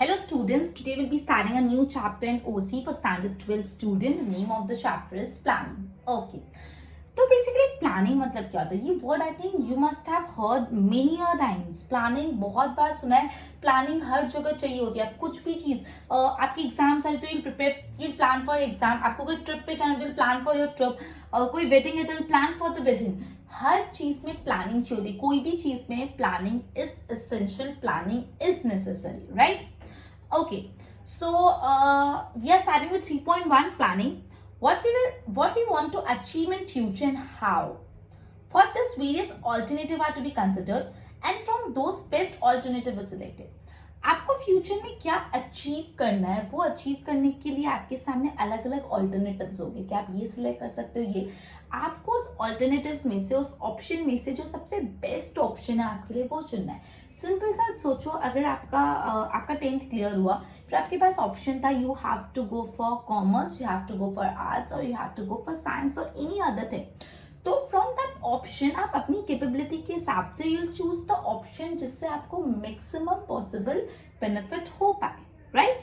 Hello students, today we'll be starting a new chapter in OC for standard 12 student. The name of the chapter is planning. Okay. तो basically planning मतलब क्या होता है? ये word I think you must have heard many times. Planning बहुत बार सुना है. Planning हर जगह चाहिए होती है. आप कुछ भी चीज आपकी एग्जाम्स है तो यू प्लान फॉर एग्जाम. आपको कोई ट्रिप पे जाना है तो प्लान फॉर योर ट्रिप. कोई वेडिंग है तो प्लान फॉर द वेडिंग. हर चीज में प्लानिंग चाहिए होती है. कोई भी चीज में planning is essential. Planning is necessary, right? Okay, so we are starting with 3.1 planning. What we want to achieve in future and how. For this, various alternatives are to be considered, and from those best alternative is selected. आपको future में क्या achieve करना है, वो achieve करने के लिए आपके सामने अलग अलग ऑल्टरनेटिव्स होंगे कि आप ये सिलेक्ट कर सकते हो. ये आपको उस ऑल्टरनेटिव्स में से, उस ऑप्शन में से जो सबसे बेस्ट ऑप्शन है आपके लिए वो चुनना है. सिंपल सा सोचो, अगर आपका 10th क्लियर हुआ, फिर आपके पास ऑप्शन था you have to go for commerce, you have to go for arts और you have to go for science और एनी अदर थिंग. तो फ्रॉम दैट ऑप्शन आप अपनी कैपेबिलिटी के हिसाब से you will choose the option जिससे आपको मैक्सिमम पॉसिबल बेनिफिट हो पाए, right?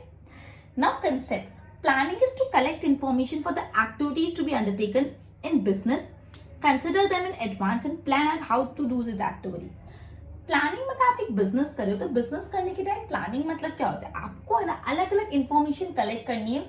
Now concept planning is to collect information for the activities to be undertaken in business, consider them in advance and plan out how to do this activity. Planning मतलब आप एक business कर रहे हो, तो business करने के time planning मतलब क्या होता है? आपको है ना अलग अलग इंफॉर्मेशन कलेक्ट करनी है.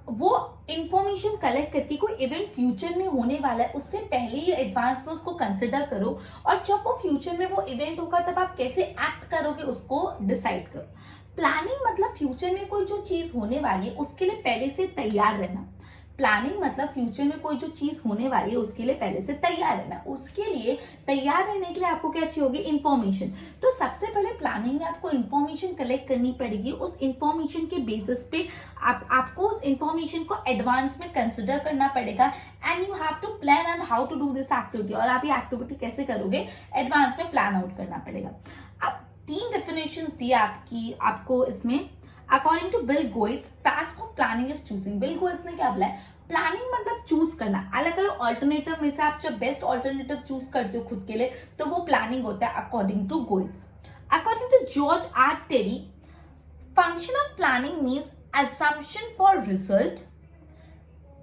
वो इंफॉर्मेशन कलेक्ट करके कोई इवेंट फ्यूचर में होने वाला है उससे पहले ही एडवांस में उसको कंसिडर करो, और जब वो फ्यूचर में वो इवेंट होगा तब आप कैसे एक्ट करोगे उसको डिसाइड करो. प्लानिंग मतलब फ्यूचर में कोई जो चीज होने वाली है उसके लिए पहले से तैयार रहना. प्लानिंग मतलब फ्यूचर में कोई जो चीज होने वाली है उसके लिए पहले से तैयार रहना. उसके लिए तैयार रहने के लिए आपको क्या चाहिए होगी? इंफॉर्मेशन. तो सबसे पहले प्लानिंग में आपको इंफॉर्मेशन कलेक्ट करनी पड़ेगी. उस इंफॉर्मेशन के बेसिस पे आपको उस इंफॉर्मेशन को एडवांस में कंसिडर करना पड़ेगा and you have to plan on how to do this activity. और आप ये एक्टिविटी कैसे करोगे? एडवांस में प्लान आउट करना पड़ेगा. अब 3 डेफिनेशंस दिए आपको इसमें. According to Bill Gates, task of planning is choosing. Bill Gates ने क्या बोला है? प्लानिंग मतलब चूज करना. अलग अलग ऑल्टरनेटिव में से आप जब बेस्ट ऑल्टरनेटिव चूज करते हो खुद के लिए तो वो प्लानिंग होता है according to Gates. According to George R Terry, function of planning means assumption for result.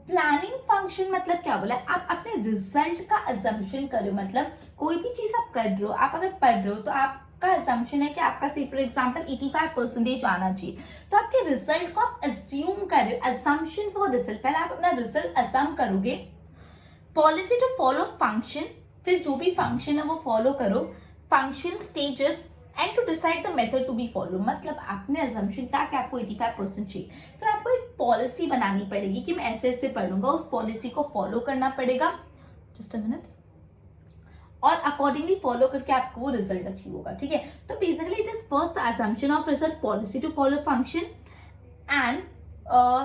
Planning function मतलब क्या बोला है? आप अपने रिजल्ट का assumption करो. मतलब कोई भी चीज आप कर रहे हो, आप अगर पढ़ रहे हो तो आपका assumption है कि आपका से फॉर एग्जाम्पल 85% आना चाहिए. तो आपके रिजल्ट को आप assume कर रहे हो. assumption फॉर रिजल्ट, पहले आप अपना रिजल्ट assume करोगे. पॉलिसी टू फॉलो फंक्शन, फिर जो भी फंक्शन है वो फॉलो करो. Function stages and to decide the method to be follow. मतलब आपने assumption कहा कि आपको 85% चाहिए, फिर आपको एक पॉलिसी बनानी पड़ेगी कि मैं ऐसे ऐसे पढ़ूंगा. उस पॉलिसी को फॉलो करना पड़ेगा. Just a minute. और अकॉर्डिंगली फॉलो करके आपको वो रिजल्ट अचीव होगा. ठीक है? तो basically it is first the assumption of result, policy to follow function and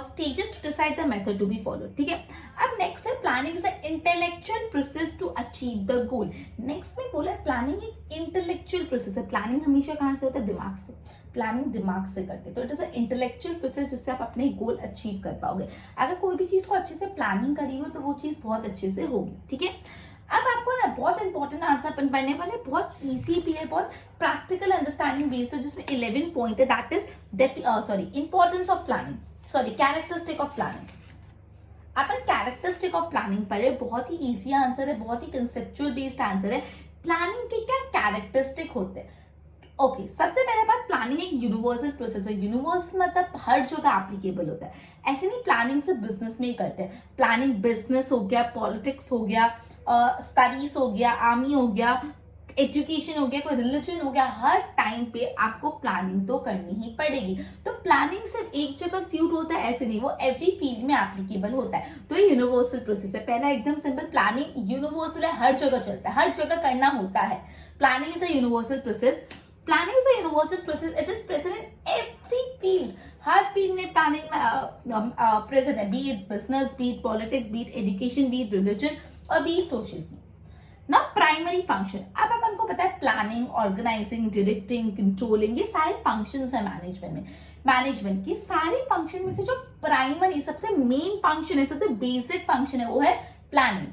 stages to decide the method to be followed. ठीक है? अब नेक्स्ट है planning is intellectual process to achieve the goal. Next में बोला planning एक intellectual process है. Planning हमेशा कहां से होता है? दिमाग से. प्लानिंग दिमाग से करते हैं. तो इट इज इंटेलेक्चुअल प्रोसेस जिससे आप अपने गोल अचीव कर पाओगे. अगर कोई भी चीज को अच्छे से प्लानिंग करी हो तो वो चीज बहुत अच्छे से होगी. ठीक है? अब आपको ना बहुत इंपॉर्टेंट आंसर अपन पढ़ने वाले, बहुत इजी भी है, बहुत प्रैक्टिकल अंडरस्टैंडिंग बेस्ड है, जिसमें 11 पॉइंट है. That is importance of planning, characteristic of planning. Upon characteristic of planning पढ़े. बहुत ही इजी आंसर है, बहुत ही कंसेप्चुअल बेस्ड आंसर है. प्लानिंग के क्या कैरेक्टरिस्टिक होते हैं? ओके, सबसे पहले बात, प्लानिंग एक यूनिवर्सल प्रोसेस है. यूनिवर्सल मतलब हर जगह एप्लीकेबल होता है. ऐसे नहीं प्लानिंग से बिजनेस में ही करते हैं. प्लानिंग बिजनेस हो गया, पॉलिटिक्स हो गया, स्टडीज हो गया, आर्मी हो गया, एजुकेशन हो गया, कोई रिलीजन हो गया. हर टाइम पे आपको प्लानिंग तो करनी ही पड़ेगी. तो प्लानिंग सिर्फ एक जगह सूट होता है ऐसे नहीं, वो एवरी फील्ड में एप्लीकेबल होता है. तो ये यूनिवर्सल प्रोसेस है. पहला एकदम सिंपल, प्लानिंग यूनिवर्सल है, हर जगह चलता है, हर जगह करना होता है. Planning is a universal process. Planning is a universal process. It is present in every field. Her field में प्लानिंग प्रेजेंट है. B it business, B it politics, B it education, B it religion और B it social. ना primary function, अब अपन को पता है planning, organising, directing, controlling, ये सारे फंक्शंस है मैनेजमेंट में. मैनेजमेंट की सारे फंक्शन में से जो प्राइमरी, सबसे मेन फंक्शन है, सबसे बेसिक फंक्शन है, वो है planning.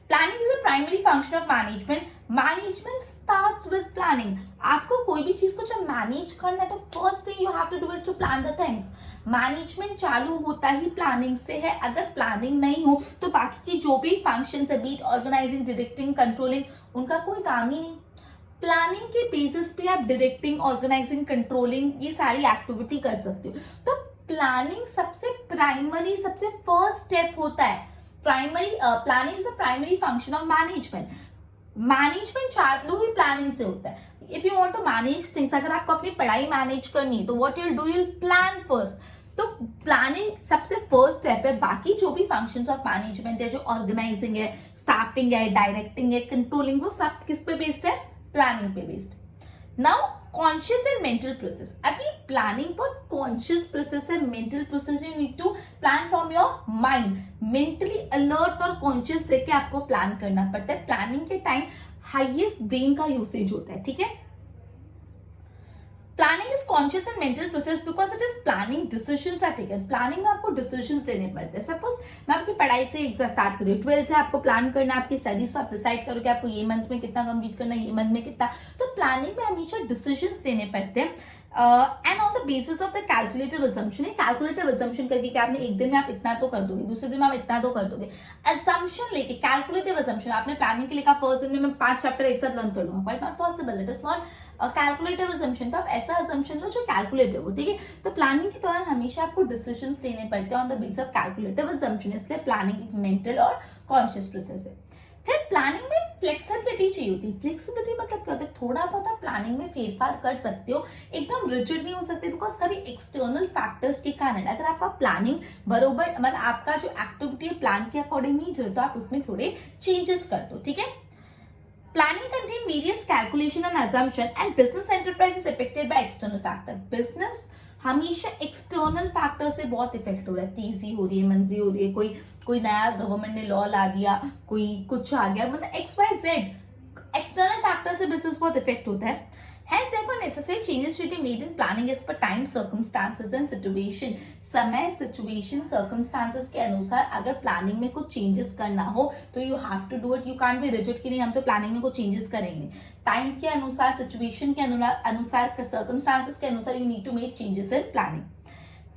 Planning is a primary function of management. Management starts with planning. Planning. आपको कोई भी चीज को जब मैनेज करना है तो first thing you have to do is to plan the things. Management चालू होता ही प्लानिंग से है। अगर प्लानिंग नहीं हो तो बाकी की जो भी फंक्शंस है, बीट ऑर्गेनाइजिंग, डायरेक्टिंग, कंट्रोलिंग, उनका कोई काम ही नहीं। प्लानिंग के बेसिस पे आप डायरेक्टिंग, ऑर्गेनाइजिंग, कंट्रोलिंग ये सारी एक्टिविटी कर सकते हो। तो प्लानिंग सबसे प्राइमरी, सबसे फर्स्ट स्टेप होता है। Primary planning is a primary function of management. Management चालू ही प्लानिंग से होता है। If you want to manage things, अगर आपको अपनी पढ़ाई मैनेज करनी है तो what you do, you plan first. तो प्लानिंग सबसे फर्स्ट स्टेप है। बाकी जो भी फंक्शंस ऑफ मैनेजमेंट है, जो ऑर्गेनाइजिंग है, स्टाफिंग है, डायरेक्टिंग है, कंट्रोलिंग, वो सब किस पे बेस्ड है? प्लानिंग पे based. Now conscious and mental process. अभी प्लानिंग बहुत कॉन्शियस प्रोसेस है। Mental process you need to plan from your mind. Mentally alert और कॉन्शियस रह के आपको प्लान करना पड़ता है। प्लानिंग के टाइम हाईएस्ट ब्रेन का यूसेज होता है, ठीक है। Planning is conscious and mental process because it is planning decisions are taken. Planning में आपको डिसीजंस लेने पड़ते हैं। सपोज मैं आपकी पढ़ाई से स्टार्ट करूँ, 12th है, आपको प्लान करना है आपकी स्टडीज, तो आप डिसाइड करो कि आपको ये मंथ में कितना कंप्लीट करना है, ये मंथ में कितना। तो प्लानिंग में हमेशा डिसीजंस लेने पड़ते हैं and on the basis of the calculative assumption. Calculative assumption करके कि आपने एक दिन में आप इतना तो कर दोगे, दूसरे दिन में आप इतना तो कर दोगे। असम्पशन लेके, कैलकुलेटिव असम्पशन, आपने प्लानिंग के लिए कहा फर्स्ट दिन में मैं 5 चैप्टर एक साथ लर्न कर लूंगा, but not possible, it is not calculative assumption. तो आप ऐसा असम्पशन लो जो कैलकुलेटिव हो, ठीक है। तो प्लानिंग के दौरान हमेशा आपको डिसीजंस लेने पड़ते हैं on the basis of calculative assumption. इसलिए प्लानिंग एक मेंटल और कॉन्शियस प्रोसेस है। फिर प्लानिंग में फ्लेक्सिबिलिटी चाहिए होती है। फ्लेक्सिबिलिटी मतलब क्या होता है? थोड़ा बहुत आप प्लानिंग में फेरफार कर सकते हो, एकदम रिजिड नहीं हो सकते, बिकॉज कभी एक्सटर्नल फैक्टर्स के कारण अगर आपका प्लानिंग बरोबर, मतलब आपका जो एक्टिविटी है प्लान के अकॉर्डिंग नहीं चले तो आप उसमें थोड़े चेंजेस कर दो, ठीक है। Planning contain various calculation and assumption and business enterprise is affected by external factor. Business हमेशा एक्सटर्नल फैक्टर से बहुत इफेक्ट हो रहा है। तेजी हो रही है, मंदी हो रही है, कोई नया गवर्नमेंट ने लॉ ला दिया, कोई कुछ आ गया, मतलब XYZ एक्सटर्नल फैक्टर से बिजनेस बहुत इफेक्ट होता है। Hence, therefore, necessary changes should be made in planning as per time, circumstances and situation. समय, situation, circumstances के अनुसार अगर प्लानिंग में कुछ चेंजेस करना हो तो you have to do it. You can't be rigid कि नहीं हम तो प्लानिंग में कुछ चेंजेस करेंगे। टाइम के अनुसार, सिचुएशन के अनुसार, circumstances के अनुसार you need to make changes in planning.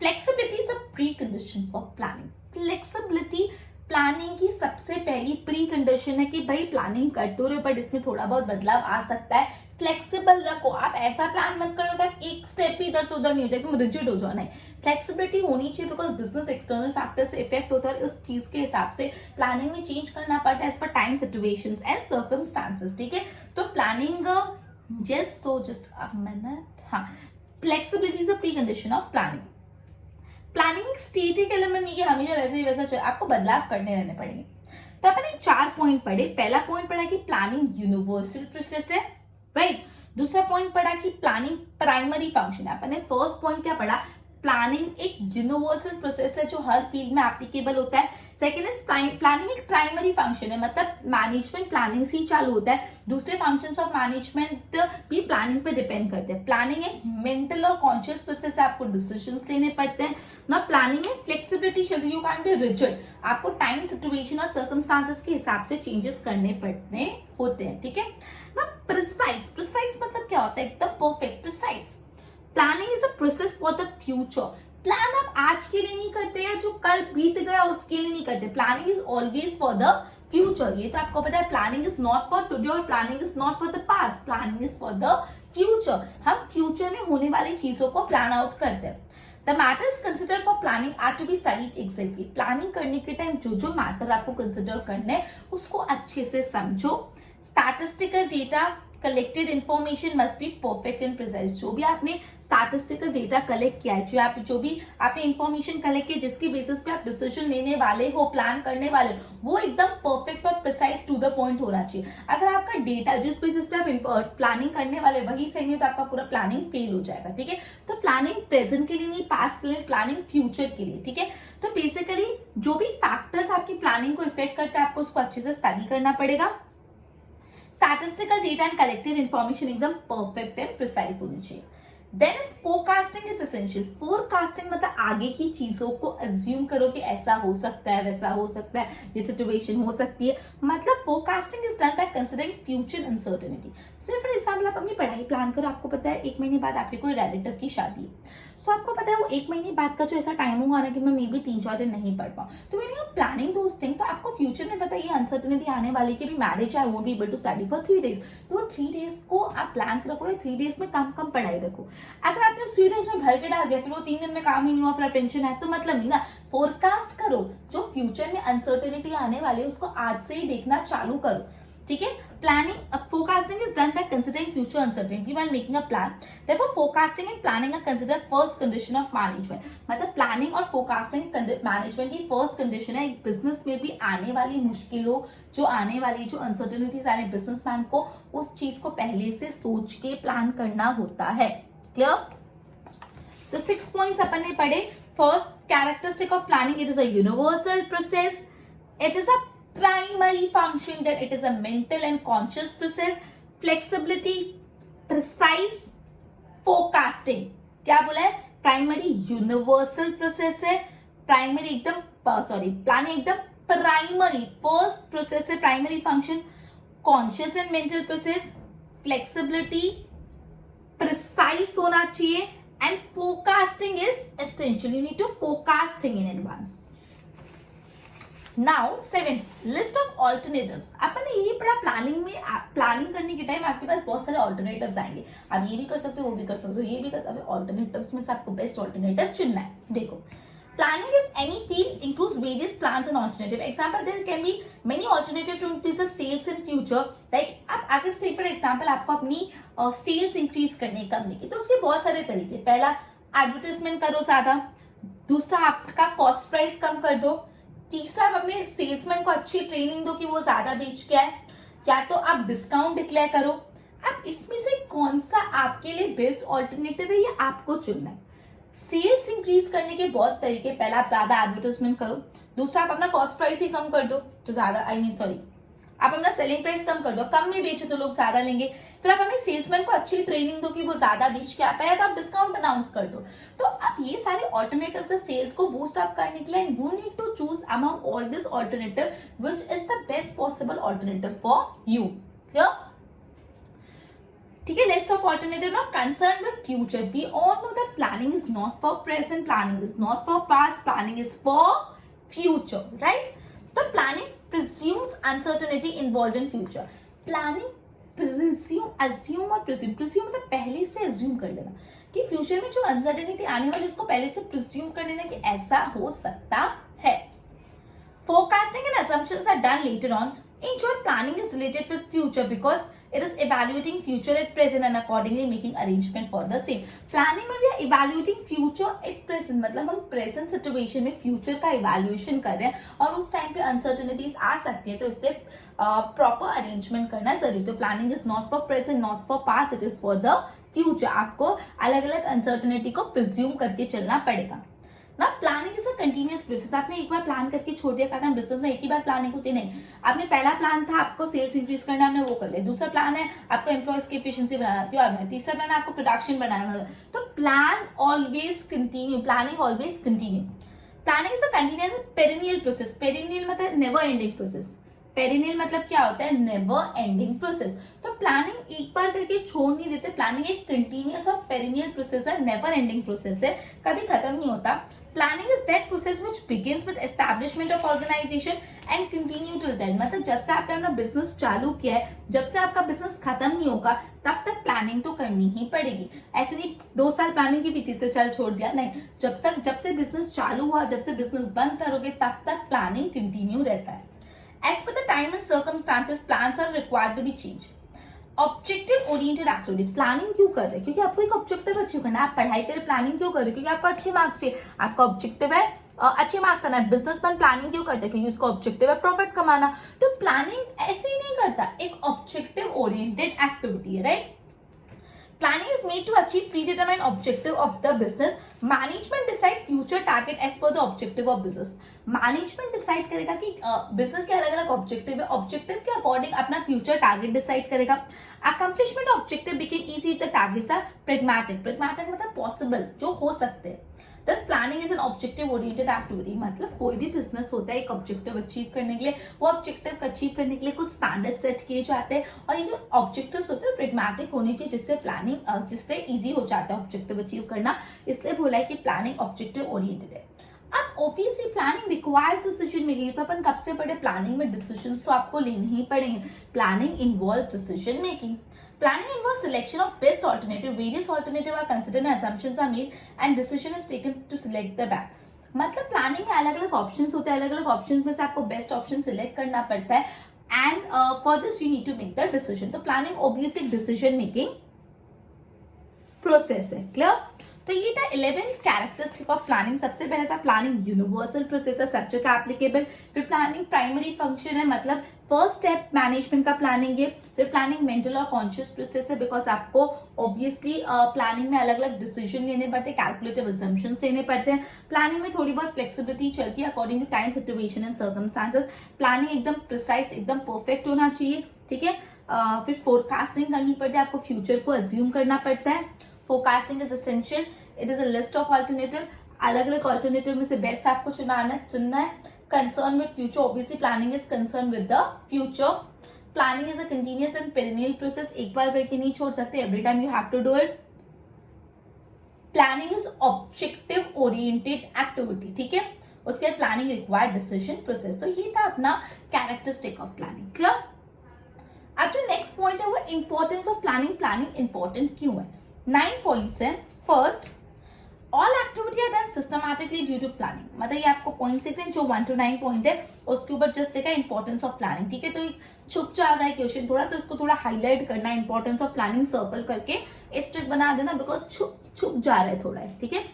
Flexibility is a precondition for planning. Flexibility planning की सबसे पहली प्री कंडीशन है कि भाई प्लानिंग करते हो बट इसमें थोड़ा बहुत बदलाव आ सकता है। फ्लेक्सिबल रखो। आप ऐसा प्लान मत करो कि एक स्टेप भी इधर से उधर नहीं हो जाए, रिजिड हो जाओ, नहीं। फ्लेक्सिबिलिटी होनी चाहिए बिकॉज बिजनेस एक्सटर्नल फैक्टर से इफेक्ट होता है। उस चीज के हिसाब से प्लानिंग में चेंज करना पड़ता है as per time, situations and circumstances, ठीक है। तो प्लानिंग जस्ट अ मिनट, हाँ, flexibility is a pre condition of planning. Planning एक स्टैटिक एलिमेंट नहीं कि हमेशा वैसे ही वैसा चले, आपको बदलाव करने रहने पड़ेंगे। तो अपन 4 पॉइंट पढ़े। पहला पॉइंट पढ़ा कि प्लानिंग यूनिवर्सल प्रोसेस है, राइट। दूसरा पॉइंट पढ़ा कि प्लानिंग प्राइमरी फंक्शन है। अपन ने फर्स्ट पॉइंट क्या पढ़ा? प्लानिंग एक यूनिवर्सल प्रोसेस है जो हर फील्ड में एप्लीकेबल होता है। सेकेंड इज प्लानिंग एक प्राइमरी फंक्शन है, मतलब मैनेजमेंट प्लानिंग से ही चालू होता है। दूसरे फंक्शंस ऑफ मैनेजमेंट भी प्लानिंग पे डिपेंड करते हैं। प्लानिंग एक मेंटल और कॉन्शियस प्रोसेस है, आपको डिसीजंस लेने पड़ते हैं ना। प्लानिंग में फ्लेक्सिबिलिटी चाहिए, यू कैन बी रिजिड, आपको टाइम, सिचुएशन और सर्कमस्टांसेस के हिसाब से चेंजेस करने पड़ते होते हैं, ठीक है ना। प्रिसाइज मतलब क्या होता है? एकदम perfect, precise. Planning is a process for the future. Plan आप आज के लिए नहीं करते हैं, जो कल बीत गया उसके लिए नहीं करते। Planning is always for the future. ये तो आपको पता है, planning is not for today और planning is not for the past, planning is for the future. हम फ्यूचर में होने वाली चीजों को प्लान आउट करते हैं। The matters consider for planning are to be studied exactly. Planning करने के टाइम जो मैटर आपको कंसिडर करना है उसको अच्छे से समझो। Statistical data collected information must be perfect and precise. जो भी आपने स्टैटिस्टिकल डेटा कलेक्ट किया है, जो भी आपने इन्फॉर्मेशन कलेक्ट की जिसके बेसिस पे आप डिसीजन लेने वाले हो, प्लान करने वाले हो, वो एकदम परफेक्ट और प्रिसाइज टू द पॉइंट होना चाहिए। अगर आपका डेटा जिस बेसिस पे आप प्लानिंग करने वाले वही सही है तो आपका पूरा प्लानिंग फेल हो जाएगा, ठीक है। तो प्लानिंग प्रेजेंट के लिए नहीं, पास्ट के लिए, प्लानिंग फ्यूचर के लिए, ठीक है। तो बेसिकली जो भी फैक्टर्स आपकी प्लानिंग को इफेक्ट करते हैं आपको उसको अच्छे से स्टडी करना पड़ेगा। Statistical data and collected information एकदम परफेक्ट एंड प्रिसाइज होनी चाहिए। Then is forecasting is essential. Forecasting मतलब आगे की चीजों को अज्यूम करो कि ऐसा हो सकता है, वैसा हो सकता है, ये सिचुएशन हो सकती है। मतलब forecasting is done by considering future uncertainty. सिर्फ फॉर एग्जाम्पल आप अपनी पढ़ाई प्लान करो, आपको पता है 1 महीने बाद आपके कोई रिलेटिव की शादी है, सो आपको पता है वो 1 महीने बाद का जो ऐसा टाइम होगा ना कि मैं मे बी 3-4 दिन नहीं पढ़ पाऊँ, तो when you are planning those thing, तो आपको फ्यूचर में पता है ये अनसर्टेनिटी आने वाली कि भी marriage I won't be able to study for 3 days, तो वो 3 डेज को आप प्लान रखो, 3 डेज में कम कम पढ़ाई रखो। अगर आपने 3 डेज में भर के डाल दिया फिर वो 3 दिन में काम ही नहीं हुआ, फिर टेंशन है, तो मतलब नहीं ना। फोरकास्ट करो, जो फ्यूचर में अनसर्टेनिटी आने वाली है उसको आज से ही देखना चालू करो, ठीक है। Planning forecasting is done by considering future uncertainty while making a plan, therefore forecasting and planning are considered first condition of management. मतलब प्लानिंग और फोरकास्टिंग मैनेजमेंट की फर्स्ट कंडीशन है एक बिजनेस में भी आने वाली मुश्किलों, जो आने वाली जो अनसर्टेनिटीज आ रही है, बिजनेसमैन को उस चीज को पहले से सोच के प्लान करना होता है। क्लियर? तो 6 पॉइंट्स अपन ने पढ़े। First, characteristic of planning, it is a universal process, it is a primary function, that it is a mental and conscious process, flexibility, precise, forecasting। क्या बोला है? प्राइमरी यूनिवर्सल प्रोसेस है, प्राइमरी एकदम planning एकदम primary first process है, primary function, conscious and mental process, flexibility, precise होना चाहिए, and forecasting is essential, you need to forecast thing in advance. Now 7, list of alternatives. अपन ने यही पढ़ा प्लानिंग में, प्लानिंग करने के टाइम आपके पास बहुत सारे ऑल्टरनेटिव्स आएंगे, आप ये भी कर सकते हो, वो भी कर सकते हो, ये भी कर सकते हो। ऑल्टरनेटिव्स में से आपको बेस्ट ऑल्टरनेटिव चुनना है। देखो, planning is any field includes various plans and alternative. Example, there can be many alternative to increase the sales in future. Like आप अगर से फॉर एग्जांपल आपको अपनी सेल्स इंक्रीज करने करने की, तो उसके बहुत सारे तरीके। पहला, एडवर्टाइजमेंट करो ज्यादा। दूसरा, आपका कॉस्ट प्राइस कम कर दो। तीसरा, आप अपने सेल्समैन को अच्छी ट्रेनिंग दो कि वो ज्यादा बेच के आए। या तो आप डिस्काउंट डिक्लेयर करो। अब इसमें से कौन सा आपके लिए बेस्ट ऑल्टरनेटिव है, ये आपको चुनना है। सेल्स इंक्रीज करने के बहुत तरीके। पहला, आप ज्यादा एडवर्टाइजमेंट करो। दूसरा, आप अपना कॉस्ट प्राइस ही कम कर दो, तो ज्यादा आप अपना सेलिंग प्राइस कम कर दो, कम में बेचो तो लोग ज्यादा लेंगे। फिर आप अपने सेल्समैन को अच्छी ट्रेनिंग दो कि वो ज्यादा बेच के आ पाए, तो आप डिस्काउंट अनाउंस कर दो। तो आप ये सारे ऑल्टरनेटिव्स है सेल्स को बूस्ट अप करने के लिए, and you need to choose among all this alternative which is the best possible alternative for you. Clear? ठीक है, list of alternative now concern with future. We all know that planning is not for present, planning is not for past, planning is for future, right? तो प्लानिंग presumes uncertainty involved in future. Planning assume और presume मतलब पहले से assume कर लेना कि future में जो अनसर्टेनिटी आने वाली उसको पहले से presume कर लेना कि ऐसा हो सकता है। Forecasting and assumptions are done later on. In short, planning is related with future because it is evaluating future at present and accordingly making arrangement for the same. Planning में भी evaluating future at present, मतलब हम present situation में future का evaluation कर रहे हैं और उस टाइम पे uncertainties आ सकती है, तो इससे proper arrangement करना जरूरी। तो planning is not for present, not for past, it is for the future। आपको अलग अलग uncertainty को presume करके चलना पड़ेगा ना। Planning is a continuous process. आपने एक बार प्लान करके छोड़ दिया, कहता है बिजनेस में एक ही बार प्लानिंग होती नहीं। आपने पहला प्लान था आपको सेल्स इंक्रीज करना, आपने वो कर लिया। दूसरा प्लान है आपको एम्प्लॉयज की एफिशिएंसी बढ़ाना, तीसरा प्लान है आपको प्रोडक्शन बढ़ाना। तो plan always continue, planning always continue. Planning is a continuous perennial process. Perennial मतलब नेवर एंडिंग प्रोसेस। पेरिनियल मतलब क्या होता है? Never ending process. तो प्लानिंग एक बार करके छोड़ नहीं देते, प्लानिंग एक कंटिन्यूअस और पेरिनियल प्रोसेस है, नेवर एंडिंग प्रोसेस है, कभी खत्म नहीं होता। Planning is that process which begins with establishment of organization and continue till then। मतलब जब से आपने अपना बिजनेस चालू किया है, जब से आपका बिजनेस खत्म नहीं होगा, तब तक प्लानिंग तो करनी ही पड़ेगी। ऐसे नहीं 2 साल प्लानिंग की भी तीसरे साल छोड़ दिया, नहीं। जब से बिजनेस चालू हुआ, जब से बिजनेस बंद करोगे, तब तक प्लानिंग कंटिन्यू रहता है। As per the time and circumstances, plans are required to be changed। Objective oriented activity. Planning क्यों कर रहे हैं? क्योंकि आपको एक ऑब्जेक्टिव अचीव करना है। आप पढ़ाई के लिए प्लानिंग क्यों कर रहे हैं? क्योंकि आपको अच्छे मार्क्स चाहिए, आपका ऑब्जेक्टिव है अच्छे मार्क्स आना है। बिजनेसमैन प्लानिंग क्यों करते हैं? क्योंकि उसका ऑब्जेक्टिव है प्रॉफिट कमाना। तो प्लानिंग ऐसे ही नहीं करता, एक ऑब्जेक्टिव ओरिएंटेड एक्टिविटी है, right? Planning is made to achieve predetermined objective of the business. Management decide future target as per the objective of business. Management decide करेगा कि business के अलग अलग objective है, objective के according अपना future target decide करेगा। Accomplishment objective became easy if the targets are pragmatic। Pragmatic मतलब possible, जो हो सकते हैं। दस planning is an objective oriented activity, मतलब कोई भी बिजनेस होता है एक ऑब्जेक्टिव अचीव करने के लिए, वो ऑब्जेक्टिव अचीव करने के लिए कुछ स्टैंडर्ड सेट किए जाते हैं, और ये जो ऑब्जेक्टिव्स होते हैं प्रेगमेटिक होनी चाहिए, जिससे प्लानिंग जिससे इजी हो जाता है ऑब्जेक्टिव अचीव करना, इसलिए बोला है कि प्लानिंग ऑब्जेक्टिव ओरिएंटेड है। अब obviously planning requires decision making, तो अपन कब से पढ़े प्लानिंग में डिसीजंस तो आपको लेने ही पड़ेंगे। Planning involves decision making. Planning involves selection of best alternative. Various alternatives are considered and assumptions are made and decision is taken to select the best. मतलब प्लानिंग में अलग अलग ऑप्शंस होते हैं, अलग अलग ऑप्शंस में से आपको बेस्ट ऑप्शन सिलेक्ट करना पड़ता है and for this you need to make the decision. तो planning obviously decision making process है। क्लियर? तो ये था 11 कैरेक्टरिस्टिक ऑफ प्लानिंग। सबसे पहले था प्लानिंग यूनिवर्सल प्रोसेस है, सब्जेक्ट एप्लीकेबल। फिर प्लानिंग प्राइमरी फंक्शन है, मतलब फर्स्ट स्टेप मैनेजमेंट का प्लानिंग है। फिर प्लानिंग मेंटल और कॉन्शियस प्रोसेस है, बिकॉज आपको ऑब्वियसली प्लानिंग में अलग अलग डिसीजन लेने पड़ते हैं, कैलकुलेटिव असम्पशंस लेने पड़ते हैं। प्लानिंग में थोड़ी बहुत फ्लेक्सिबिलिटी चलती है according to time, situation and circumstances. Planning एकदम प्रिसाइज, एकदम परफेक्ट होना चाहिए। ठीक है। फिर फोरकास्टिंग करनी पड़ती है, आपको फ्यूचर को अज्यूम करना पड़ता है। Forecasting is essential, it is a list of alternative, अलग अलग अल्टरनेटिव में से बेस्ट आपको चुनना है। Concern with future, obviously planning is concern with the future. Planning is a continuous and perennial process, एक बार करके नहीं छोड़ सकते, every time you have to do it. Planning is objective oriented activity, ठीक है। उसके बाद प्लानिंग रिक्वायर्ड डिसीजन प्रोसेस। तो ये था अपना कैरेक्टरिस्टिक ऑफ प्लानिंग। क्लियर? अब जो नेक्स्ट पॉइंट है वो importance of planning. Planning important क्यों है? 9 पॉइंट्स है। First, all activity are done systematically due to planning. मतलब ये आपको पॉइंट्स देते हैं जो 1 to 9 पॉइंट है, उसके ऊपर जस्ट देखा इंपॉर्टेंस ऑफ प्लानिंग। ठीक है। तो छुप जाता है क्वेश्चन थोड़ा, तो इसको थोड़ा हाईलाइट करना है, इंपॉर्टेंस ऑफ प्लानिंग सर्कल करके स्ट्रिक बना देना, बिकॉज छुप जा रहा है थोड़ा। ठीक है।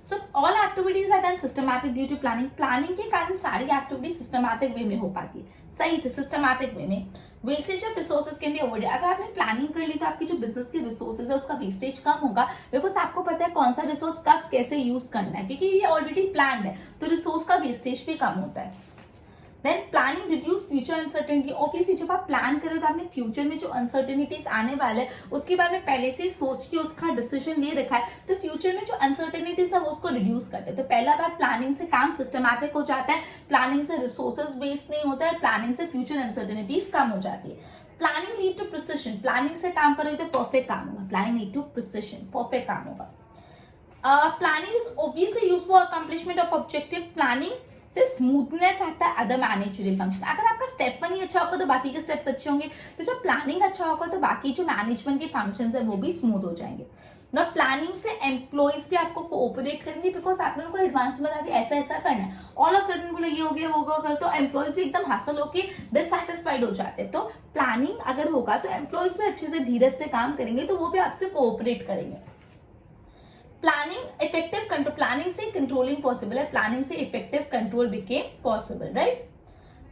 So all activities are done systematic due to planning. Planning के कारण सारी एक्टिविटी सिस्टमैटिक वे में हो पाती है, सही से सिस्टमैटिक वे में। Wastage of resources can be avoided. अगर आपने प्लानिंग कर ली तो आपकी जो बिजनेस की रिसोर्सेज है उसका वेस्टेज कम होगा, बिकॉज आपको पता है कौन सा रिसोर्स कब कैसे यूज करना है, क्योंकि ये ऑलरेडी प्लान्ड है, तो रिसोर्स का वेस्टेज भी कम होता है। Then planning reduce future uncertainty. Obviously जब आप प्लान करें तो आपने फ्यूचर में जो अनसर्टेनिटीज आने वाले हैं उसके बारे में पहले से सोच के उसका डिसीजन ले रखा है, तो फ्यूचर में जो अनसर्टेनिटीज है वो उसको रिड्यूस करते हैं। तो पहला बात, प्लानिंग से काम सिस्टमैटिक हो जाता है, प्लानिंग से रिसोर्सेज वेस्ट नहीं होता है, प्लानिंग से फ्यूचर अनसर्टेनिटीज कम हो जाती है। Planning lead to precision. Planning से काम करोगे तो परफेक्ट काम होगा। Planning lead to precision, perfect काम होगा। Planning is obviously used for accomplishment of objective. Planning से स्मूथनेस आता है अदर मैनेजरियल फंक्शन। अगर आपका स्टेप 1 ही अच्छा होगा तो बाकी के स्टेप्स अच्छे होंगे, तो जब प्लानिंग अच्छा होगा तो बाकी जो मैनेजमेंट के फंक्शंस है वो भी स्मूथ हो जाएंगे। ना प्लानिंग से एम्प्लॉइज भी आपको कोऑपरेट करेंगे, बिकॉज आपने उनको एडवांस में बता दिया ऐसा ऐसा करना है, ऑल ऑफ सडन बोले ये हो गया वो होगा, तो एम्प्लॉइज भी एकदम हासिल होके डिससैटिस्फाइड हो जाते हैं। तो प्लानिंग अगर होगा तो एम्प्लॉइज भी अच्छे से धीरज से काम करेंगे, तो वो भी आपसे कोऑपरेट करेंगे। Planning effective control. प्लानिंग से कंट्रोलिंग पॉसिबल है, प्लानिंग से effective control became possible, right.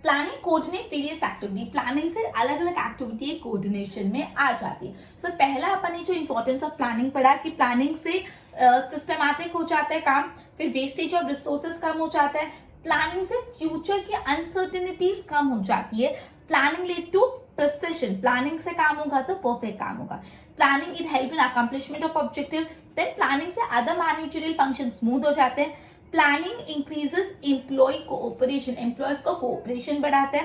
Planning coordinate various activity. Planning से अलग अलग एक्टिविटी कोऑर्डिनेशन में आ जाती है। सो पहला अपन ने जो इंपॉर्टेंस ऑफ प्लानिंग पढ़ा कि प्लानिंग से सिस्टमैटिक हो जाता है काम, फिर वेस्टेज ऑफ रिसोर्सेज कम हो जाता है, प्लानिंग से फ्यूचर की अनसर्टेनिटीज कम हो जाती है, planning lead to precision. Planning से काम होगा तो परफेक्ट काम होगा। Planning it help in accomplishment of objective. Then planning से अदर मैनेजरियल फंक्शन स्मूथ हो जाते हैं। Planning increases employ cooperation. Employees को कोऑपरेशन बढ़ाता है।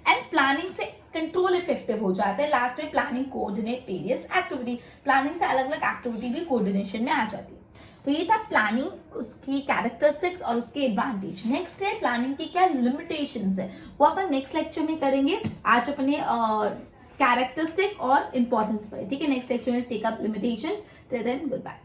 एंड प्लानिंग से कंट्रोल इफेक्टिव हो जाता है। लास्ट में planning coordinate various activity. Planning से अलग अलग एक्टिविटी भी कोऑर्डिनेशन में आ जाती है। तो ये था प्लानिंग, उसकी कैरेक्टरिस्टिक्स और उसके एडवांटेज। नेक्स्ट है प्लानिंग की क्या लिमिटेशंस है, वो अपन नेक्स्ट लेक्चर में करेंगे। आज अपने कैरेक्टरिस्टिक और इंपॉर्टेंस पर, ठीक है। नेक्स्ट लेक्चर में take up limitations. Till then good bye.